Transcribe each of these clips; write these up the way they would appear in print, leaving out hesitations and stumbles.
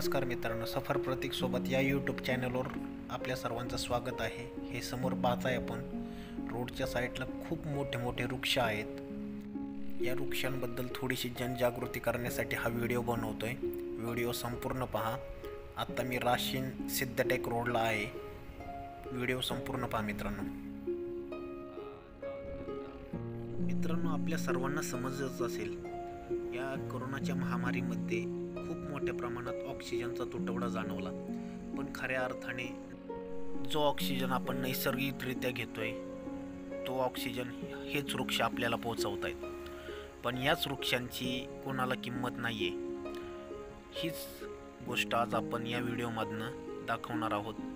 नमस्कार मित्रांनो, सफर प्रतीक सोबत या यूट्यूब चॅनलवर आपल्या सर्वांचं स्वागत आहे। हे समोर पाहताय आपण रोडच्या साईडला खूप मोठे मोठे वृक्ष आहेत। या वृक्षांबद्दल थोडीशी जनजागृती करण्यासाठी हा व्हिडिओ बनवतोय। व्हिडिओ संपूर्ण पहा। आता मी राशीन सिद्धटेक रोडला आहे। व्हिडिओ संपूर्ण पहा मित्रांनो। आपल्या सर्वांना समजच असेल, या कोरोनाच्या महामारीमध्ये खूप मोठ्या प्रमाणात ऑक्सिजनचा तुटवडा जाणवला। पण खऱ्या अर्थाने जो ऑक्सिजन आपण नैसर्गिकरित्या घेतोय तो ऑक्सिजन हेच वृक्ष आपल्याला पोहोचवत आहेत। पण याच वृक्षांची कोणाला किंमत नाहीये। हीच गोष्ट आज आपण या व्हिडिओमधनं दाखवणार आहोत।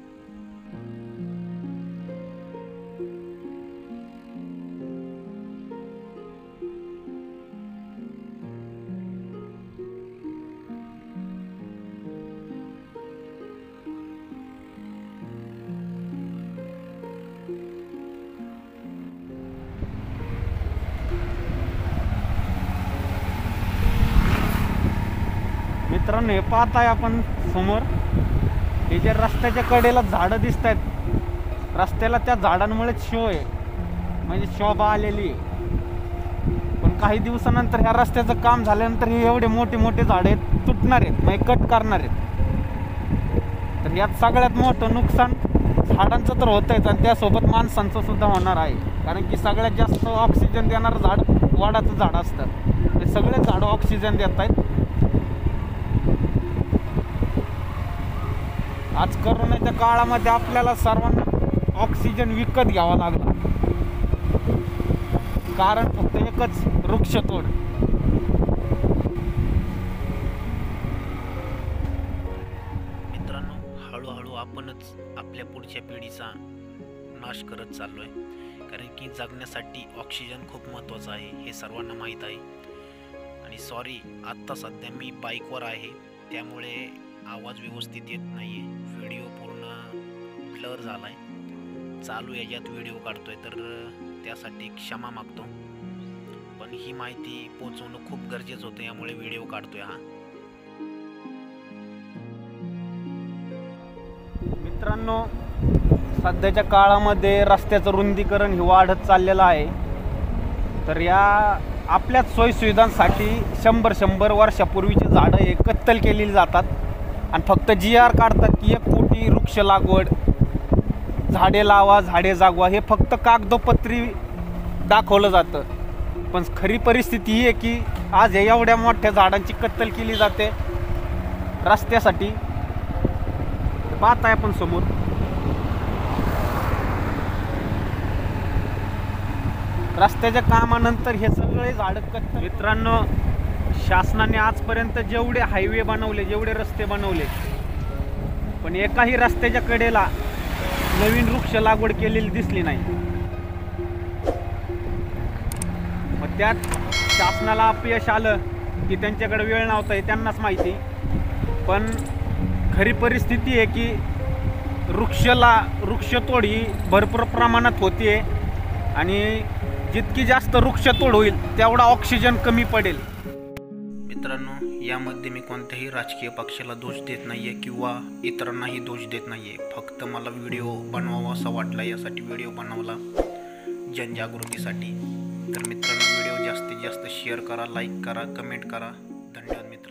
मित्रांनो, हे पाहताय आपण समोर हे जे रस्त्याच्या कडेला झाडं दिसत आहेत, रस्त्याला त्या झाडांमुळेच म्हणजे शोभा आलेली आहे। पण काही दिवसानंतर ह्या रस्त्याचं काम झाल्यानंतर हे एवढे मोठे मोठे झाडे तुटणार आहेत, म्हणजे कट करणार आहेत। तर यात सगळ्यात मोठं नुकसान झाडांचं तर होत आहेच, आणि त्यासोबत माणसांचं सुद्धा होणार आहे। कारण की सगळ्यात जास्त ऑक्सिजन देणारं झाड वडाचं झाड असतं। हे सगळे झाडं ऑक्सिजन देत आहेत। आज कोरोनाच्या काळामध्ये आपल्याला सर्वांना ऑक्सिजन विकत घ्यावा लागला, कारण फक्त एकच वृक्षतोड। मित्रांनो, हळूहळू आपणच आपल्या पुढच्या पिढीचा नाश करत चाललोय। कारण की जगण्यासाठी ऑक्सिजन खूप महत्त्वाचा आहे, हे सर्वांना माहीत आहे। आणि सॉरी, आत्ता सध्या मी बाईकवर आहे, त्यामुळे आवाज व्यवस्थित येत नाही आहे। व्हिडिओ पूर्ण ब्लर झाला आहे। चालू याच्यात व्हिडिओ काढतोय, तर त्यासाठी क्षमा मागतो। पण ही माहिती पोहोचवणं खूप गरजेचं होतं, यामुळे व्हिडिओ काढतोय हा। मित्रांनो, सध्याच्या काळामध्ये रस्त्याचं रुंदीकरण हे वाढत चाललेलं आहे। तर या आपल्याच सोयीसुविधांसाठी 100 वर्षापूर्वीची झाडं हे कत्तल केलेली जातात, आणि फक्त GR काढतात की 1 कोटी वृक्ष लागवड, झाडे लावा झाडे जागवा, हे फक्त कागदोपत्री दाखवलं जातं। पण खरी परिस्थिती ही आहे की आज हे एवढ्या मोठ्या झाडांची कत्तल केली जाते रस्त्यासाठी। पाहताय आपण समोर रस्त्याच्या कामानंतर हे सगळे झाडं कत्तल। मित्रांनो, शासनाने आजपर्यंत जेवढे हायवे बनवले, जेवढे रस्ते बनवले, पण एकाही रस्त्याच्या कडेला नवीन वृक्ष लागवड केलेली दिसली नाही। मग त्यात शासनाला अपयश आलं की त्यांच्याकडे वेळ नव्हता, हे त्यांनाच माहिती। पण खरी परिस्थिती आहे की वृक्षतोड ही भरपूर प्रमाणात होते, आणि जितकी जास्त वृक्षतोड होईल तेवढा ऑक्सिजन कमी पडेल। मित्रांनो, यामध्ये मी कोणत्याही राजकीय पक्षाला दोष देत नाहीये किंवा इतरांनाही दोष देत नाहीये। फक्त मला व्हिडिओ बनवावा असा वाटला, यासाठी व्हिडिओ बनवला, जनजागृतीसाठी। तर मित्रांनो, व्हिडिओ जास्तीत जास्त शेअर करा, लाईक करा, कमेंट करा। धन्यवाद मित्रांनो।